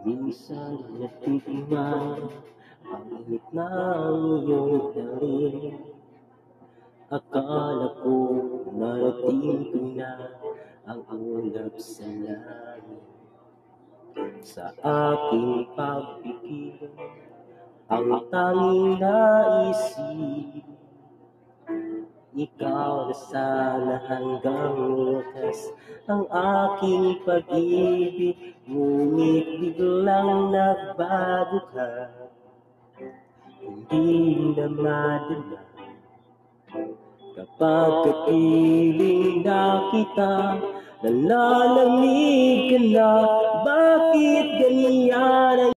Minsan natitigman ang init ng iyong dalig. Akala ko narating ko na ang ulap sa langit. Sa aking pagpipil, ang tanging naisip, ikaw na sana hanggang wakas ang aking pag-ibig. Ngunit biglang nagbago ka, hindi na madala. Kapag kapiling na kita, nalalamig ka na. Bakit ganyan ang